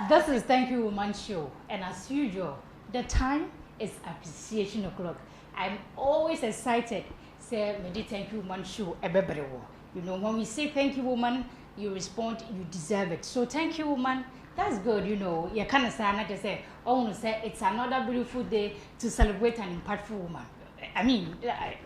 This is Thank You Woman Show, and as usual, the time is appreciation o'clock. I'm always excited. Say, me di Thank You Woman Show, you know, when we say thank you, woman, you respond, you deserve it. So thank you, woman. That's good, you know. You can't say, oh, say it's another beautiful day to celebrate an impactful woman. I mean,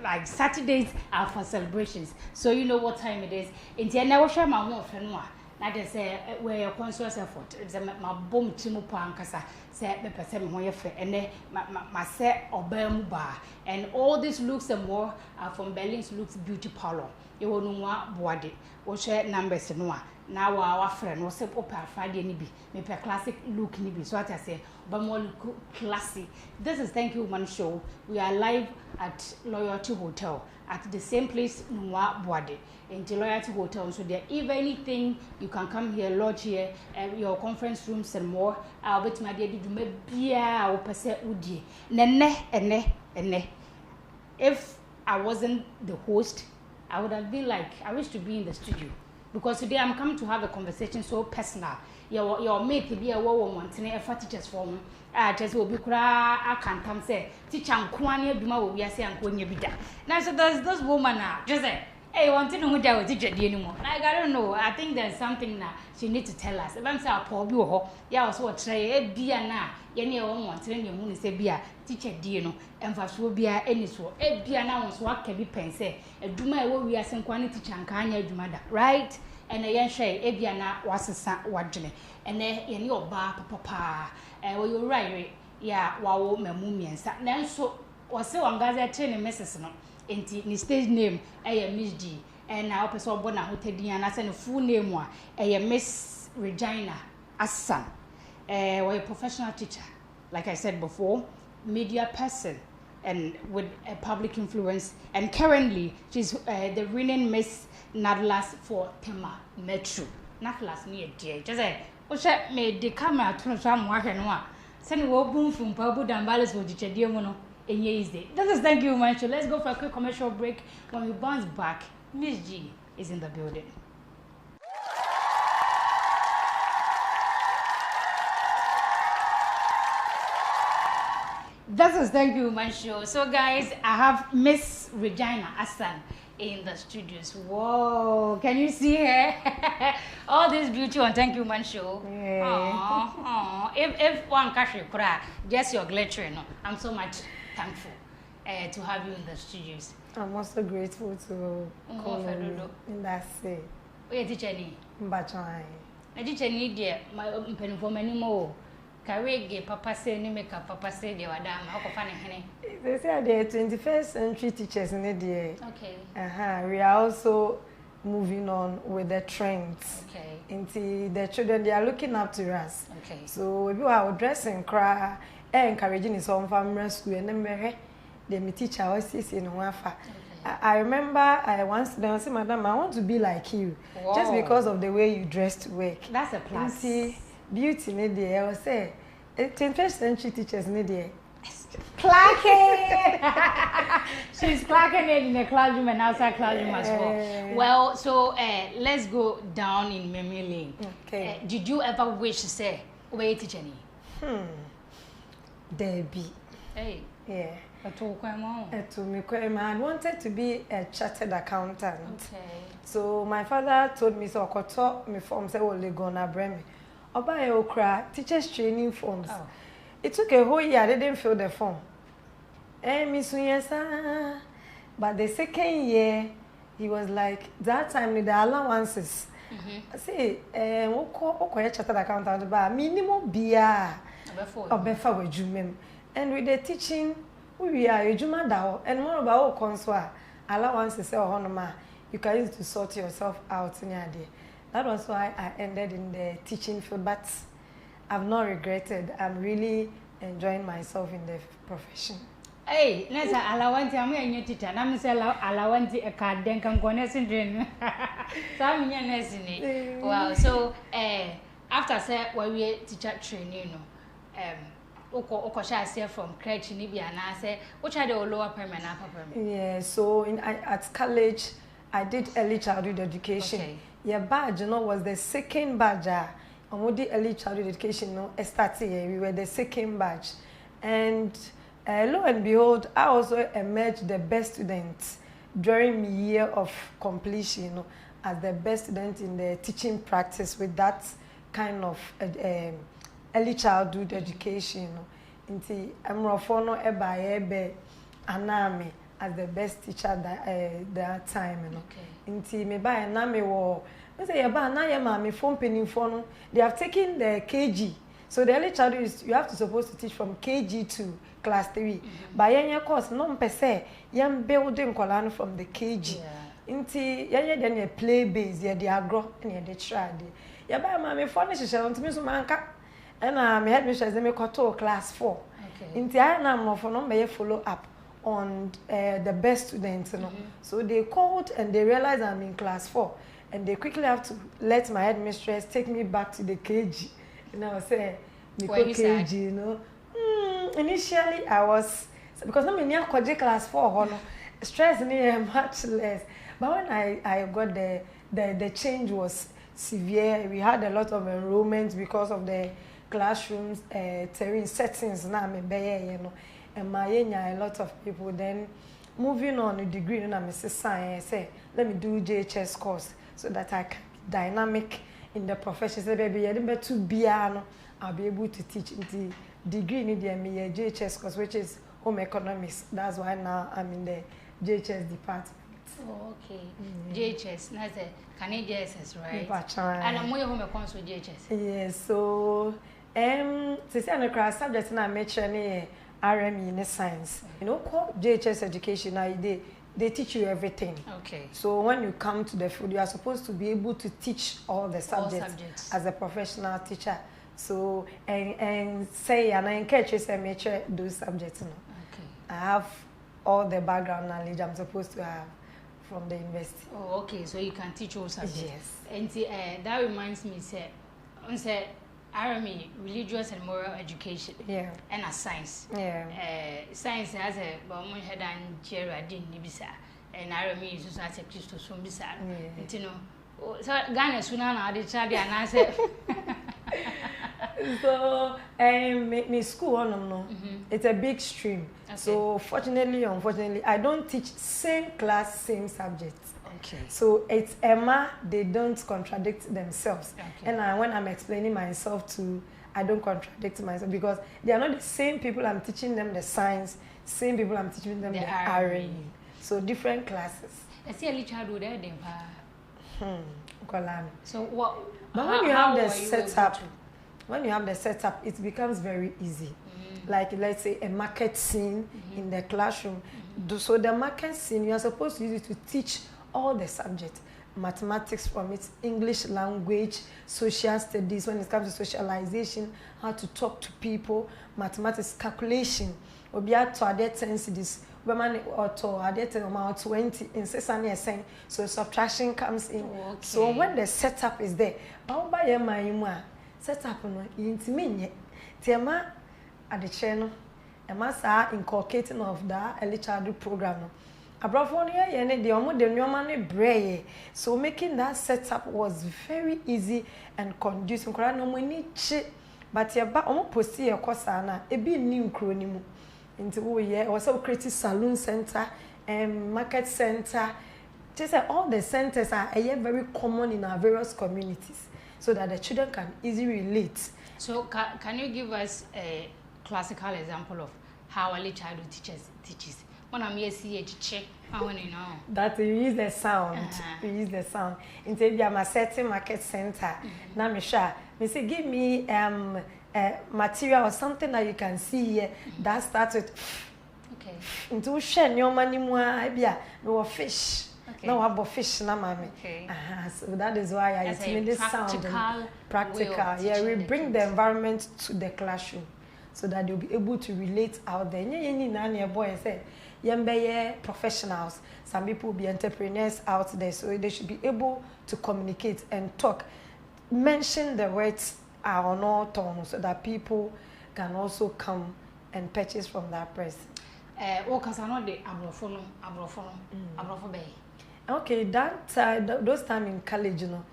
like Saturdays are for celebrations. So you know what time it is. In the end, I will share my one friend. Now they say where your conscious effort. It's my bomb timu pankasa. Say me person me hoye fe. And then my say obey bar. And all these looks and more are from Berlin's Looks Beauty Parlor. You will know what body. We share numbers no. Now our friend was up Friday nibi. Me per classic look nibi. So what I say, but more classy. This is Thank You Woman Show. We are live at Loyalty Hotel at the same place Nwa Bwade in the Loyalty Hotel. So there, if anything, you can come here, lodge here, your conference rooms and more. I'll bet my dear, do me beer or percent udi. Nene. If I wasn't the host, I would have been like, I wish to be in the studio. Because today I'm coming to have a conversation so personal. Your mate be a woman wanting a teachers form. Just will be cry. I can't come say, teacher and Kwani Duma will be a say and when you be that. Now, so there's those woman now. Just say, hey, want to know what I will teach you anymore. Like, I don't know. I think there's something that she needs to tell us. If I'm saying, Paul, you yeah, also try a beer now. Yenny one telling your moon say beer, teacher, dear, and for sure beer any so. A beer now was what can be pense. A Duma will be a some quantity teacher and Kanya Dumada, right? And a young shay, a beer now was a son, watching. And then in your bar, papa, and well, you're right, yeah, wow, my mummy and sat. Then so was so on Gaza training Mrs. No. In stage name, a Miss G, and now person born out and I send a full name one, a Miss Regina Assan, a professional teacher, like I said before, media person, and with a public influence, and currently she's the reigning Miss Nadlas for Tema Metro. Nadlas near dear, just say, what shall made the camera to some work and one. Send a boom from Pablo Dambalis with the dear mono. This is Thank You Woman Show. Let's go for a quick commercial break. When we bounce back, Miss G is in the building. This is Thank You Woman Show. So guys, I have Miss Regina Assan in the studios. Whoa, can you see her? All this beauty on Thank You Woman Show. Yeah. If one catch you cry, just your glittering. I'm so much thankful to have you in the studios. I'm also grateful to call you in that say. Where did you need? Mbachai. I did need dear my open pen for many more. Carry papa say ni make papa say they were damn how funny honey. They say they're 21st century teachers in the day. Okay. We are also moving on with the trends. Okay. Into the children, they are looking up to us. Okay. So if you are dressing cry, encouraging his own family school and then the teacher was in Wafa. I remember I once said, Madam, I want to be like you. Whoa. Just because of the way you dress to work. That's a plus. See, beauty in the I was say 21st century teachers in the clacking. She's clacking in the classroom and outside classroom as well. Well, so let's go down in memory lane. Okay. Did you ever wish to say, where teacher? Debbie. Hey. Yeah. I wanted to be a chartered accountant. Okay. So my father told me so I taught me form say well gonna bring me. Oba okra teachers training forms. Oh. It took a whole year. I didn't fill the form. Miss Yes, but the second year he was like that time with the allowances. I say okay chartered accountant but minimum beer obefa wejumem. And with the teaching we are ejuma dawo and more about conswa allowances you can use to sort yourself out in your day. That was why I ended in the teaching field, but I've not regretted. I'm really enjoying myself in the profession. Hey, let's allowance. I'm a new teacher. I'm saying allowance a card. Then can go nursing dream. So I'm your nursing. Wow. So after say when we teacher training, Oko say from crèche ni bi ana say which are the lower primary and upper primary. Yeah. So at college, I did early childhood education. Okay. Your badge, was the second badge. Omodi early childhood education no started here. We were the second batch, and lo and behold, I also emerged the best student during my year of completion, you know, as the best student in the teaching practice with that kind of early childhood education, you know. Inti Amrofo no ebe aname as the best teacher that time, you know. Inti me ba aname wo me say yeba na ye ma me phone penifo no they have taken the KG. So the early childhood is you have to supposed to teach from KG to class 3. But yenye course no mpese yem building kwala from the KG. Inti yenye then ye play base ye the agro and ye the trad. Yeba ma me phone hihye ntimi so manka. And me headmistress me koto class 4. Inti I na mo for no me follow up on the best students, you know. So they called and they realized I'm in class 4 and they quickly have to let my headmistress take me back to the KG. And I was saying, KG, you know. Initially I was because I'm in class 4, stress me much less. But when I got the change was severe. We had a lot of enrollment because of the classrooms terrain settings now me you know, and my a lot of people. Then moving on a degree in a science, say let me do JHS course so that I can dynamic in the profession. Say baby you didn't to be I'll be able to teach in the degree in the JHS course, which is home economics. That's why now I'm in the JHS department. Oh, okay. JHS, that's a Canadian JHS, right? And I'm more home economics with JHS. Yes, so to see on class subject na me training RME in science. You know, called JHS education now they teach you everything. Okay. So when you come to the field, you are supposed to be able to teach all the subjects as a professional teacher. So and say and I encourage you to make sure those subjects. You know. Okay. I have all the background knowledge I'm supposed to have from the university. Oh, okay. So you can teach all subjects. Yes. And that reminds me, say, RME, religious and moral education. Yeah. And a science. Yeah. Science has a Bowman head and Gerardine Nibisa, and RME is also a Christos from Bisa. You know, so Ghana Sunana, the child, and I said, so me school no, it's a big stream. Okay. So fortunately, unfortunately, I don't teach same class, same subjects. Okay. So it's Emma, they don't contradict themselves. Okay. And when I'm explaining myself to, I don't contradict myself because they are not the same people I'm teaching them the science, same people I'm teaching them the RE. So different classes. I see a childhood there. So what? But when you have the setup, it becomes very easy. Like let's say a market scene in the classroom. So the market scene, you are supposed to use it to teach all the subjects. Mathematics from its English language, social studies when it comes to socialization, how to talk to people, mathematics, calculation. Obia to add 10 cities, women or to add amount 20 in 6 saying so subtraction comes in. Okay. So when the setup is there, how by your mind setup no intimate. Tema at the channel, a master inculcating of that early childhood program. Abrafonia yene de omo de nyoma ne breye. So making that setup was very easy and conducive. Nkora no mo ni chi but ye ba omo posti ye kosa na ebi ni nkro ni mu. Nti wo ye o se create salon center and market center. Just all the centers are very common in our various communities so that the children can easily relate. So can you give us a classical example of how early childhood teaches? When I'm here, see check. I want to know that you use the sound. You use the sound. Instead, I'm a certain market center. Now, me say, give me material or something that you can see here that starts with. Okay. Into share your money more. No fish. Okay. No, I have fish na mommy. Okay. So that is why I use this sound. Practical. Yeah, we bring the environment to the classroom so that they'll be able to relate out there. Nye boy say. Yembeye professionals, some people will be entrepreneurs out there, so they should be able to communicate and talk. Mention the words are on all tones so that people can also come and purchase from that person. Okay, that those time in college, you know,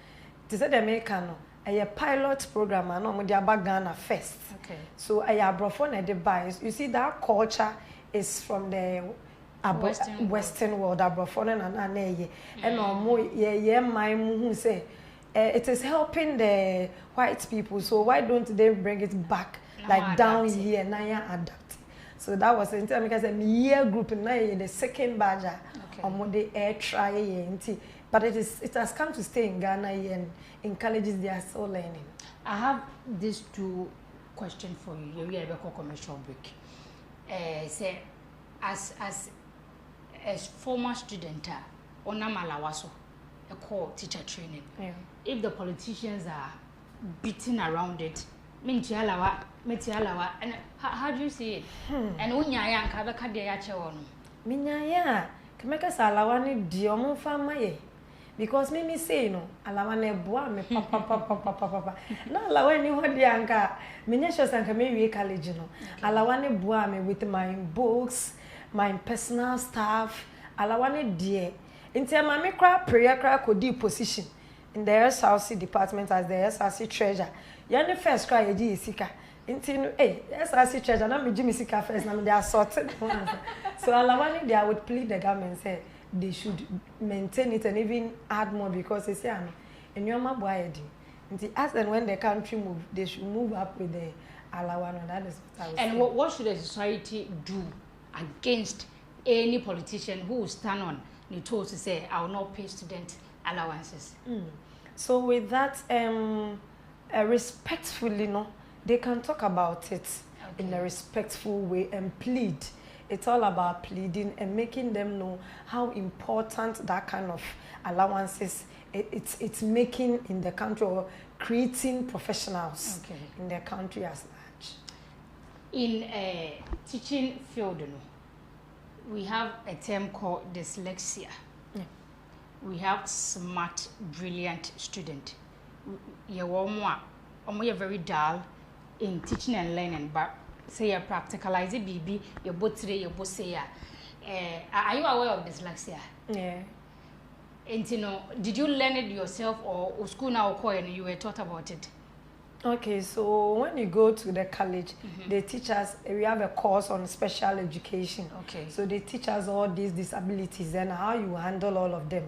to say the American, a pilot program and no dey aba Ghana first. Okay. So I abrofo na dey buy. You see that culture is from the Western world. Abrofo na ye. And omo ye my who say it is helping the white people. So why don't they bring it back like down here now adapt. So that was in because a year group now the second badge omo dey air try but it has come to stay in Ghana and in colleges they are still learning. I have these two questions for you. You have a commercial break. Say as former student on Malawaso, a core teacher training. Yeah. If the politicians are beating around it, metialawa, and how do you see it? And unya yanka beka de ya chewo no. Minya ya, kemeka salawa ni di omo fama ye. Because me say no, alawa na eboa me papa. Na alawa ni ho de anka, minya sure sanka me wie college no. Alawa na eboa me with my books, my personal stuff. Alawa na die. Inti ama me kra prayer kra kodi position in the SRC department as the SRC treasurer. Yani first cry ye sika. Inti no SRC treasurer na me jimi sika first na me dey assorted ones. So alawani they would plead the government say they should maintain it and even add more because they say ano enyoma boyedi. Inti as and when the country move they should move up with the alawani. That is what I would say. And what should the society do against any politician who will stand on the toes to say I will not pay student allowances? So with that respectfully, no, they can talk about it in a respectful way and plead. It's all about pleading and making them know how important that kind of allowances it's making in the country or creating professionals in the country as large. In a teaching field, we have a term called dyslexia. We have smart, brilliant student. You're very dull in teaching and learning, but say you practicalize it, baby, you both today, you both say, are you aware of dyslexia? Yeah. And did you learn it yourself or school now and you were taught about it? Okay, so when you go to the college, they teach us, we have a course on special education. Okay. So they teach us all these disabilities and how you handle all of them.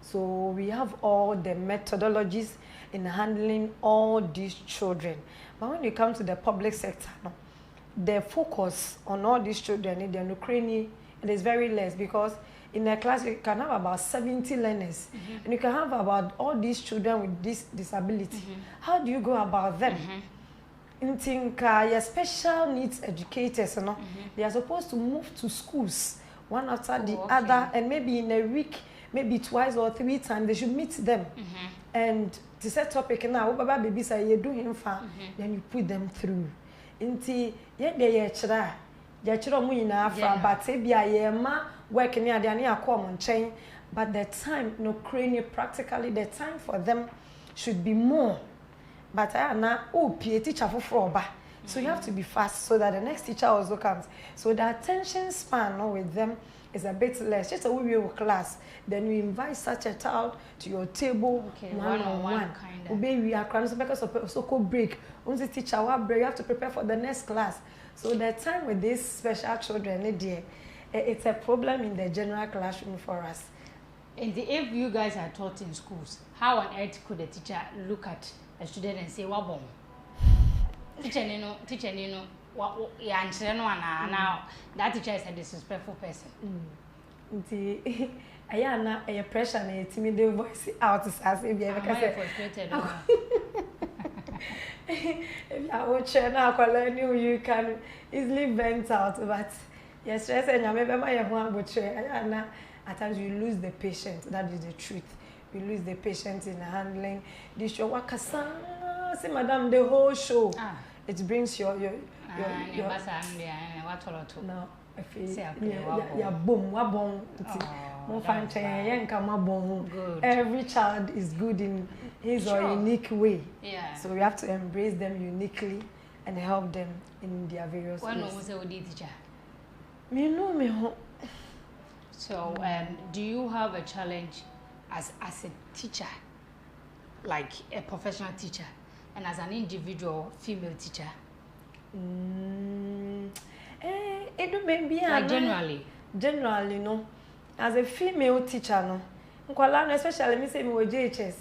So we have all the methodologies in handling all these children. But when you come to the public sector, no, the focus on all these children in the Ukraine, it is very less because in a class you can have about 70 learners and you can have about all these children with this disability. How do you go about them? In think your special needs educators, they are supposed to move to schools one after the other, and maybe in a week, maybe twice or 3 times, they should meet them. And to set topic now, baba baby say you do him far, then you put them through. Inti yet they yachira mu ina afra, but ebia ye ma work near the near common chain. But the time no crane practically the time for them should be more. But I na teacher for ba. So you have to be fast so that the next teacher also comes. So the attention span with them is a bit less. Just a we will class. Then we invite such a child to your table one-on-one. We are crying because of so break. Once the teacher will break, you have to prepare for the next class. So the time with these special children, it's a problem in the general classroom for us. And if you guys are taught in schools, how on earth could a teacher look at a student and say, "Wabong, teacher, now that teacher is a disrespectful person." I am a pressure and a timid voice out as if you ever frustrated. If you are now, you can easily vent out, but yes, stress and you remember my one butcher. At times you lose the patient. That is the truth. You lose the patient in handling this show. Wakasa, say, madam, the whole show. It brings your no. I feel boom. Every child is good in his or unique way. Yeah. So we have to embrace them uniquely and help them in their various ways. Me know me. So, do you have a challenge as a teacher like a professional teacher and as an individual female teacher? It do maybe like generally no, as a female teacher no, nkwala no especially me say me wo JHS,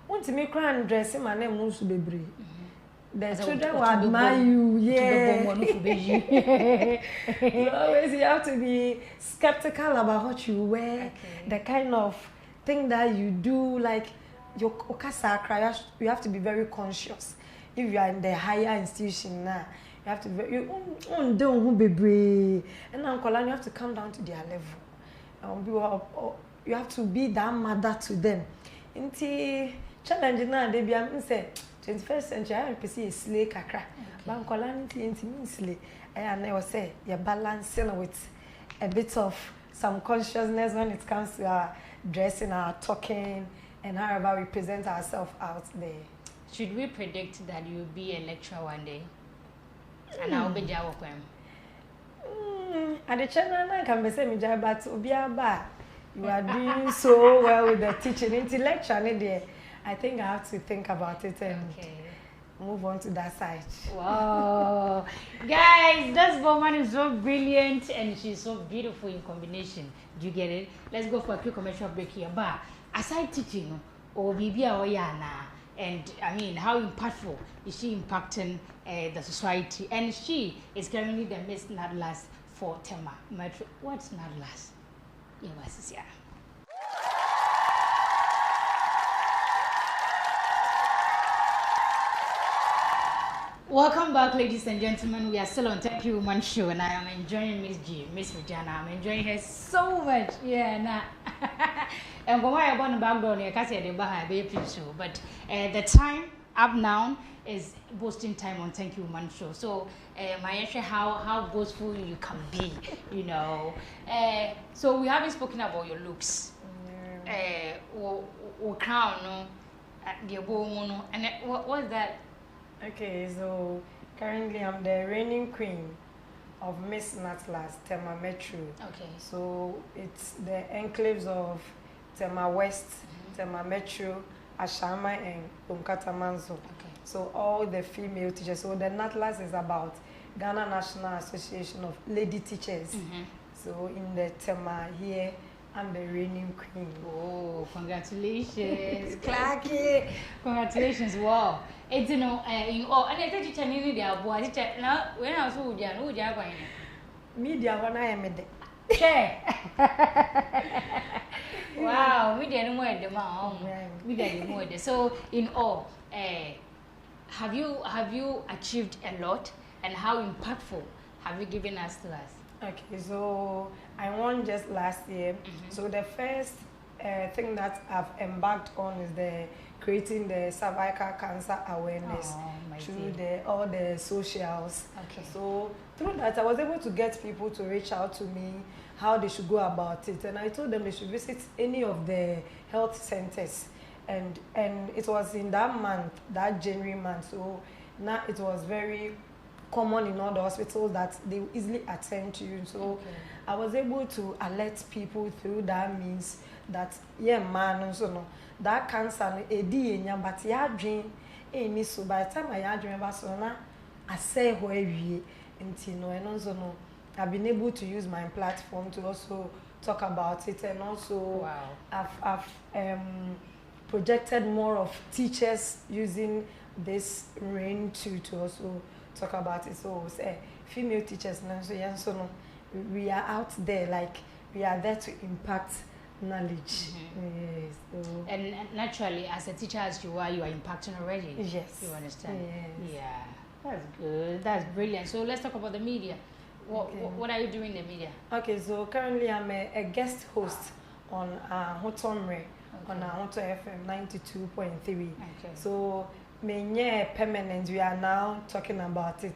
won't me cry and dress my name no so bebre. The children will admire you, yeah. Always you have to be skeptical about what you wear, the kind of thing that you do, like your okasa. You have to be very conscious. If you are in the higher institution now, you have to be and now you have to come down to their level. You have to be that mother to them. Inti challenge now they be say 21st century I see a slay kakra. But inti slay. And I was say you're balancing with a bit of some consciousness when it comes to our dressing, our talking, and however we present ourselves out there. Should we predict that you'll be a lecturer one day? And I'll be Jawa Kwem. At the channel, I can be saying, but you are doing so well with the teaching. Intellectually, I think I have to think about it and move on to that side. Wow. Guys, this woman is so brilliant and she's so beautiful in combination. Do you get it? Let's go for a quick commercial break here. But aside teaching, or Bibi Oyana, and I mean, how impactful is she impacting the society? And she is currently the Miss Nadlas for Tema Metro. What's Nadlas? Yes, yeah. Welcome back, ladies and gentlemen. We are still on Thank You Woman Show, and I am enjoying Miss Regina. I'm enjoying her so much. Yeah, nah. And when I born background, I can't say the Baha baby show, but the time up now is boasting time on Thank You Woman Show. So, my how boastful you can be, you know. So we haven't spoken about your looks. Or crown, no, the no, and what's that? Okay, so currently I'm the reigning queen of Miss Natlas, Tema Metro. Okay. So it's the enclaves of Tema West, Tema Metro, Ashama, and Umkatamanzo. Okay. So all the female teachers. So the Natlas is about Ghana National Association of Lady Teachers. So in the Tema here, I'm the reigning queen. Oh, congratulations, Clarky! Congratulations, wow! It's in all, and I think you can need the boy. Now, when I was who you are media when I am it. Wow, we didn't wear the mom. We didn't wear the. So, in all, have you achieved a lot, and how impactful have you given us to us? Okay, so I won just last year. So the first thing that I've embarked on is the creating the cervical cancer awareness through all the socials. Okay. So through that, I was able to get people to reach out to me how they should go about it, and I told them they should visit any of the health centers. And it was in that month, that January month. So now it was very common in all the hospitals that they easily attend to you. So I was able to alert people through that means that man so no that cancer but ya dream any so by the time I dream about so na I say where we no and also no I've been able to use my platform to also talk about it, and also I've projected more of teachers using this reign to also talk about it. So say female teachers now, so no, we are out there, like we are there to impact knowledge. Yes, so. And naturally, as a teacher as you are impacting already. Yes. You understand? Yes. Yeah. That's good. That's brilliant. So let's talk about the media. What are you doing in the media? Okay, so currently I'm a guest host on Hotomre on Hoto FM 92.3. Okay. So permanent, we are now talking about it.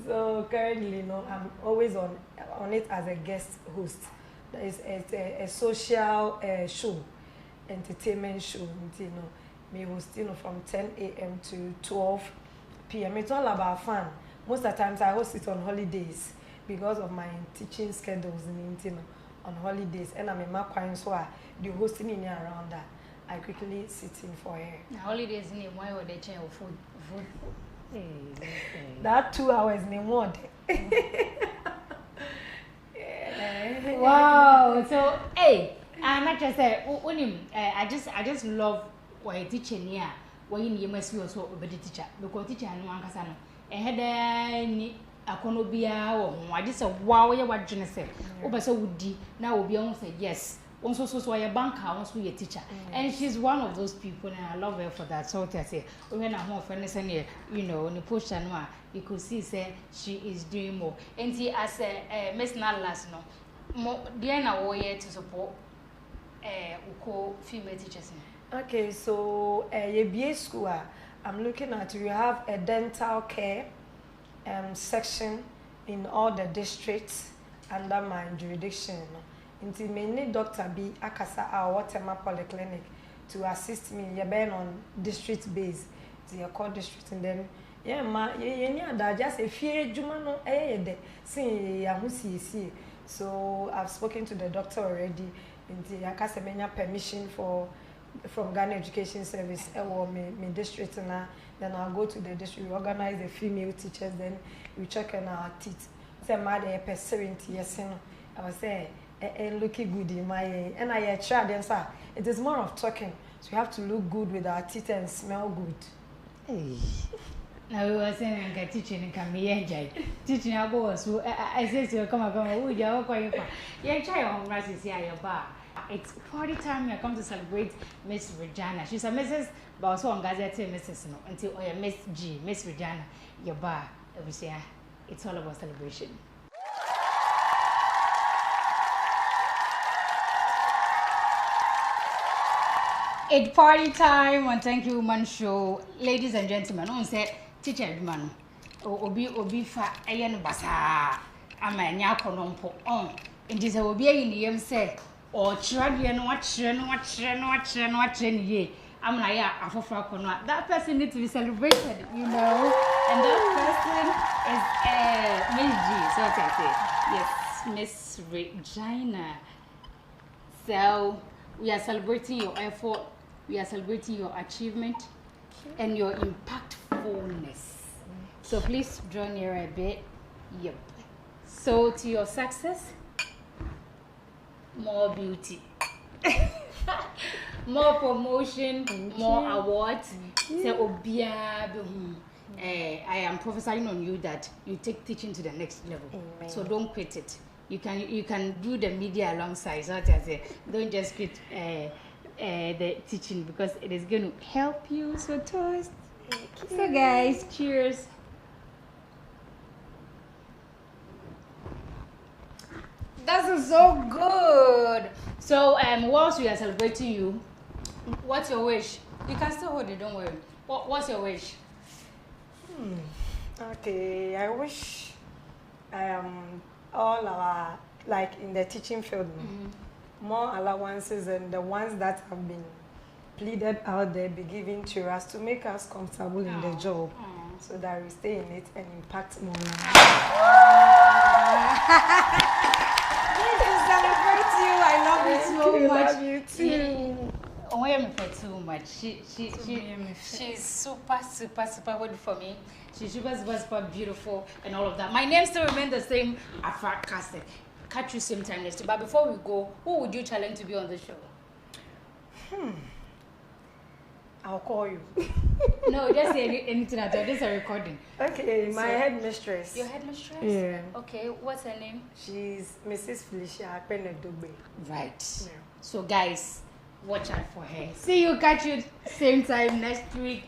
So currently, I'm always on it as a guest host. It's a social show, entertainment show. Me host from 10 a.m. to 12 p.m. It's all about fun. Most of the times I host it on holidays because of my teaching schedules on holidays, and I'm in my so the hosting in around that. I quickly sit in for her. Now holidays in why would they change food? That 2 hours in one Wow. So hey, I'm not just say when you I just love why teaching here. When you must be also a teacher because teacher no one can and had ni akono bia wo ho I just say wow you what you say oba say wudi na obi on say yes so your banker also your teacher and she's one of those people and I love her for that. So I say when I'm home for you know on the push and you could see say she is doing more and see as a Miss Nalas no more Diana warrior to support uko female teachers. Okay, so BA school, I'm looking at you have a dental care section in all the districts under my jurisdiction. Until many doctor be akasa our Waterma Polyclinic to assist me. You're been on district base, to your core district, and then just a fear jumano see. So I've spoken to the doctor already. Until Yakasemenya permission from Ghana Education Service or me district now. Then I'll go to the district. We organize the female teachers. Then we check on our teeth. Say mad a perseverance. Yes, I was saying. And looking good in my and I try them sir. It is more of talking. So we have to look good with our teeth and smell good. Hey. Now we were saying I teaching can be enjoy. Teaching I go so I say to come who you are going for. Yeah, try on rice here your bar. It's party time. I come to celebrate Miss Regina. She's a Mrs. but also on Gazette Mrs. No until Miss G, Miss Regina, your bar. Every year, it's all about celebration. It's party time on Thank You Woman Show. Ladies and gentlemen, on say teacher man. Obi fa ayen basa. Ama nya konompo on. Nti se obi ayi ne yem say or chradie no watch ye. I'm na ya afofra kono. That person needs to be celebrated, you know. And that person is Miss G. So I say, yes, Miss Regina. So we are celebrating your effort, we are celebrating your achievement and your impactfulness. So please draw near a bit. Yep. So to your success, more beauty. More promotion, more awards. So obia I am prophesying on you that you take teaching to the next level. Amen. So don't quit it. You can do the media alongside. So I say, don't just quit the teaching because it is going to help you. So toast. So guys, cheers. That is so good. So whilst we are celebrating you, what's your wish? You can still hold it, don't worry. What's your wish? Okay, I wish all our, like in the teaching field, more allowances and the ones that have been pleaded out there be given to us to make us comfortable in the job so that we stay in it and impact more lives. Celebrate you. I love you so much. Love you too. Oh, I for too much. She's super good for me. She's super beautiful and all of that. My name still remains the same, Afrahclassic. Catch you same time next. But before we go, who would you challenge to be on the show? I'll call you. No, just say anything at all. This is a recording. Okay, my headmistress. Your headmistress? Yeah. Okay, what's her name? She's Mrs. Felicia Akpenedogbe. Right. Yeah. So guys, watch out for her. See you, catch you same time next week.